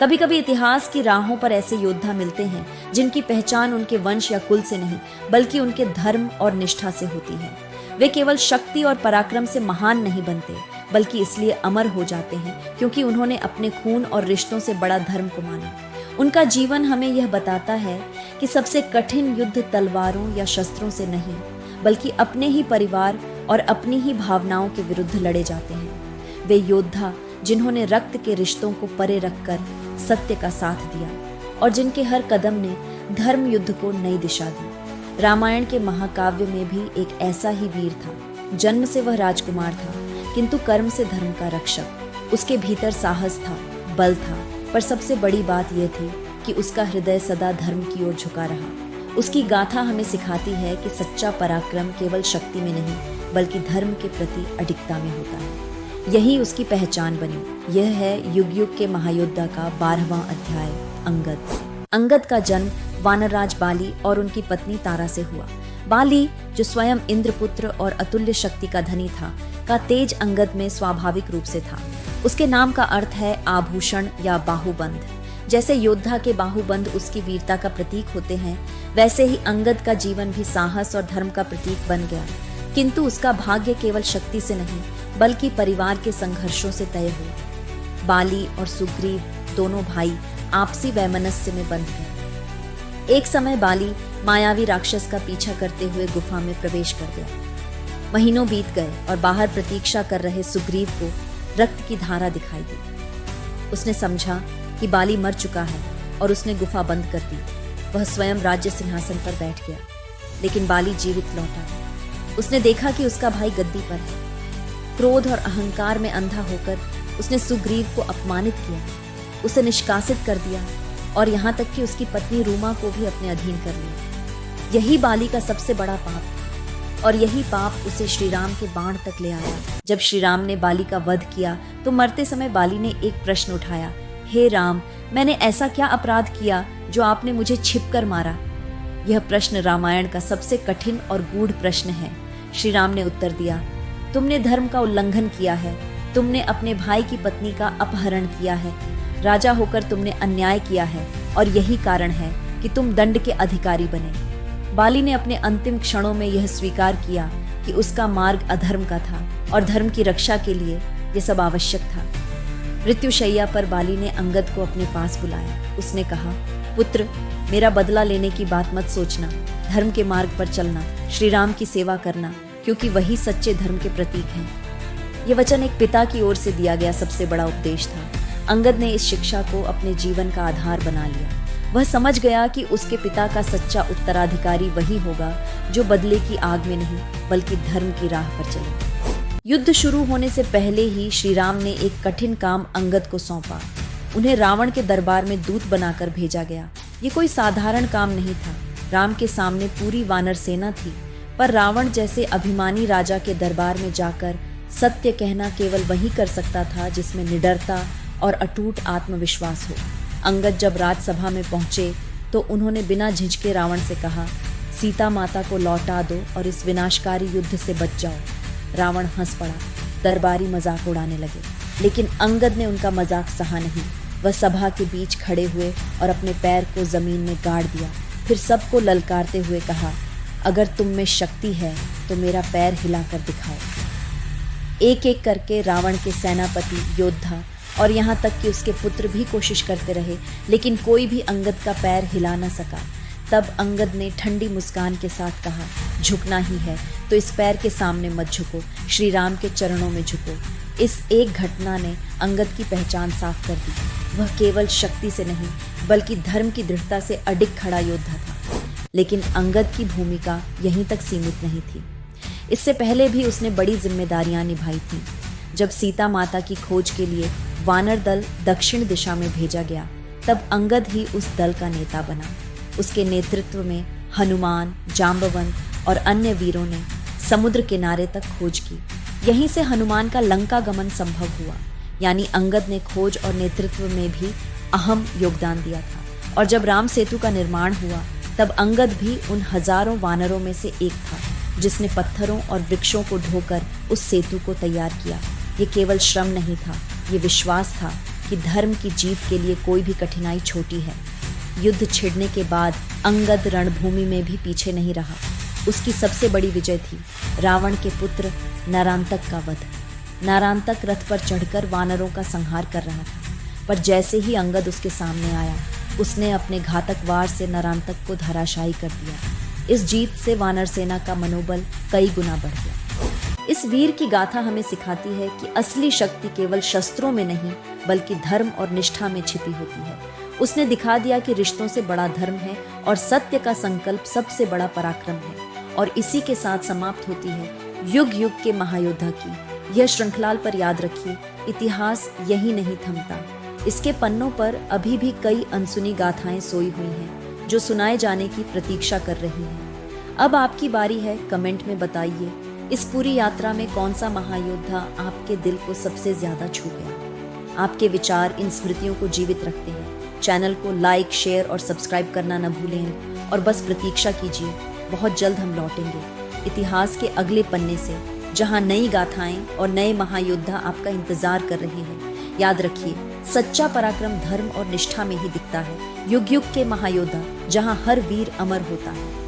कभी कभी इतिहास की राहों पर ऐसे योद्धा मिलते हैं जिनकी पहचान उनके वंश या कुल से नहीं बल्कि उनके धर्म और निष्ठा से होती है। वे केवल शक्ति और पराक्रम से महान नहीं बनते बल्कि इसलिए अमर हो जाते हैं क्योंकि उन्होंने अपने खून और रिश्तों से बड़ा धर्म को माना। उनका जीवन हमें यह बताता है कि सबसे कठिन युद्ध तलवारों या शस्त्रों से नहीं बल्कि अपने ही परिवार और अपनी ही भावनाओं के विरुद्ध लड़े जाते हैं। वे योद्धा जिन्होंने रक्त के रिश्तों को परे रखकर सत्य का साथ दिया और जिनके हर कदम ने धर्म युद्ध को नई दिशा दी। रामायण के महाकाव्य में भी एक ऐसा ही वीर था। जन्म से वह राजकुमार था किंतु कर्म से धर्म का रक्षक। उसके भीतर साहस था, बल था, पर सबसे बड़ी बात यह थी कि उसका हृदय सदा धर्म की ओर झुका रहा। उसकी गाथा हमें सिखाती है कि सच्चा पराक्रम केवल शक्ति में नहीं बल्कि धर्म के प्रति अडिगता में होता है। यही उसकी पहचान बनी। यह है युग युग के महायोद्धा का 12वां अध्याय, अंगद। अंगद का जन्म वानरराज बाली और उनकी पत्नी तारा से हुआ। बाली, जो स्वयं इंद्रपुत्र और अतुल्य शक्ति का धनी था, का तेज अंगद में स्वाभाविक रूप से था। उसके नाम का अर्थ है आभूषण या बाहुबंध। जैसे योद्धा के बाहुबंध उसकी वीरता का प्रतीक होते हैं, वैसे ही अंगद का जीवन भी साहस और धर्म का प्रतीक बन गया। किंतु उसका भाग्य केवल शक्ति से नहीं बल्कि परिवार के संघर्षों से तय हुआ। बाली और सुग्रीव दोनों भाई आपसी वैमनस्य में बंध गए। एक समय बाली मायावी राक्षस का पीछा करते हुए गुफा में प्रवेश कर गया। महीनों बीत गए और बाहर प्रतीक्षा कर रहे सुग्रीव को रक्त की धारा दिखाई दी। उसने समझा कि बाली मर चुका है और उसने गुफा बंद कर दी। वह स्वयं राज्य सिंहासन पर बैठ गया, लेकिन बाली जीवित लौटा। उसने देखा कि उसका भाई गद्दी पर है। क्रोध और अहंकार में अंधा होकर उसने सुग्रीव को अपमानित किया, उसे निष्कासित कर दिया और यहाँ तक कि उसकी पत्नी रूमा को भी अपने अधीन कर लिया। यही बाली का सबसे बड़ा पाप था और यही पाप उसे श्रीराम के बाण तक ले आया। जब श्रीराम ने बाली का वध किया तो मरते समय बाली ने एक प्रश्न उठाया, हे राम, मैंने ऐसा क्या अपराध किया जो आपने मुझे छिपकर मारा? यह प्रश्न रामायण का सबसे कठिन और गूढ़ प्रश्न है। श्री राम ने उत्तर दिया, तुमने धर्म का उल्लंघन किया है, तुमने अपने भाई की पत्नी का अपहरण किया है, राजा होकर तुमने अन्याय किया है और यही कारण है कि तुम दंड के अधिकारी बने। बाली ने अपने अंतिम क्षणों में यह स्वीकार किया कि उसका मार्ग अधर्म का था और धर्म की रक्षा के लिए यह सब आवश्यक था। मृत्युशैया पर बाली ने अंगद को अपने पास बुलाया। उसने कहा, पुत्र, मेरा बदला लेने की बात मत सोचना, धर्म के मार्ग पर चलना, श्री राम की सेवा करना, क्योंकि वही सच्चे धर्म के प्रतीक हैं। ये वचन एक पिता की ओर से दिया गया सबसे बड़ा उपदेश था। अंगद ने इस शिक्षा को अपने जीवन का आधार बना लिया। वह समझ गया कि उसके पिता का सच्चा उत्तराधिकारी वही होगा जो बदले की आग में नहीं बल्कि धर्म की राह पर चले। युद्ध शुरू होने से पहले ही श्री राम ने एक कठिन काम अंगद को सौंपा। उन्हें रावण के दरबार में दूत बनाकर भेजा गया। ये कोई साधारण काम नहीं था। राम के सामने पूरी वानर सेना थी, पर रावण जैसे अभिमानी राजा के दरबार में जाकर सत्य कहना केवल वही कर सकता था जिसमें निडरता और अटूट आत्मविश्वास हो। अंगद जब राजसभा में पहुंचे तो उन्होंने बिना झिझके रावण से कहा, सीता माता को लौटा दो और इस विनाशकारी युद्ध से बच जाओ। रावण हंस पड़ा, दरबारी मजाक उड़ाने लगे, लेकिन अंगद ने उनका मजाक सहा नहीं। वह सभा के बीच खड़े हुए और अपने पैर को जमीन में गाड़ दिया। फिर सबको ललकारते हुए कहा, अगर तुम में शक्ति है तो मेरा पैर हिलाकर दिखाओ। एक एक करके रावण के सेनापति, योद्धा और यहाँ तक कि उसके पुत्र भी कोशिश करते रहे, लेकिन कोई भी अंगद का पैर हिला न सका। तब अंगद ने ठंडी मुस्कान के साथ कहा, झुकना ही है तो इस पैर के सामने मत झुको, श्री राम के चरणों में झुको। इस एक घटना ने अंगद की पहचान साफ कर दी। वह केवल शक्ति से नहीं बल्कि धर्म की दृढ़ता से अडिग खड़ा योद्धा था। लेकिन अंगद की भूमिका यहीं तक सीमित नहीं थी। इससे पहले भी उसने बड़ी जिम्मेदारियां निभाई थीं। जब सीता माता की खोज के लिए वानर दल दक्षिण दिशा में भेजा गया, तब अंगद ही उस दल का नेता बना। उसके नेतृत्व में हनुमान, जाम्बवंत और अन्य वीरों ने समुद्र किनारे तक खोज की। यहीं से हनुमान का लंका गमन संभव हुआ। यानी अंगद ने खोज और नेतृत्व में भी अहम योगदान दिया था। और जब राम सेतु का निर्माण हुआ, तब अंगद भी उन हजारों वानरों में से एक था जिसने पत्थरों और वृक्षों को ढोकर उस सेतु को तैयार किया। ये केवल श्रम नहीं था, ये विश्वास था कि धर्म की जीत के लिए कोई भी कठिनाई छोटी है। युद्ध छिड़ने के बाद अंगद रणभूमि में भी पीछे नहीं रहा। उसकी सबसे बड़ी विजय थी रावण के पुत्र नरांतक का वध। नरांतक रथ पर चढ़कर वानरों का संहार कर रहा था, पर जैसे ही अंगद उसके सामने आया, उसने अपने घातक वार से नरांतक को धराशायी कर दिया। इस जीत से वानर सेना का मनोबल कई गुना बढ़ गया। इस वीर की गाथा हमें सिखाती है कि असली शक्ति केवल शस्त्रों में नहीं, बल्कि धर्म और निष्ठा में छिपी होती है। उसने दिखा दिया कि रिश्तों से बड़ा धर्म है और सत्य का संकल्प सबसे बड़ा पराक्रम है। और इसी के साथ समाप्त होती है युग युग के महायोद्धा की यह श्रृंखला। पर याद रखिए, इतिहास यही नहीं थमता। इसके पन्नों पर अभी भी कई अनसुनी गाथाएं सोई हुई हैं, जो सुनाए जाने की प्रतीक्षा कर रही हैं। अब आपकी बारी है, कमेंट में बताइए इस पूरी यात्रा में कौन सा महायोद्धा आपके दिल को सबसे ज्यादा छू गया। आपके विचार इन स्मृतियों को जीवित रखते हैं। चैनल को लाइक, शेयर और सब्सक्राइब करना न भूलें और बस प्रतीक्षा कीजिए, बहुत जल्द हम लौटेंगे इतिहास के अगले पन्ने से, जहां नई गाथाएं और नए महायोद्धा आपका इंतजार कर रहे हैं। याद रखिए, सच्चा पराक्रम धर्म और निष्ठा में ही दिखता है। युग युग के महायोद्धा, जहां हर वीर अमर होता है।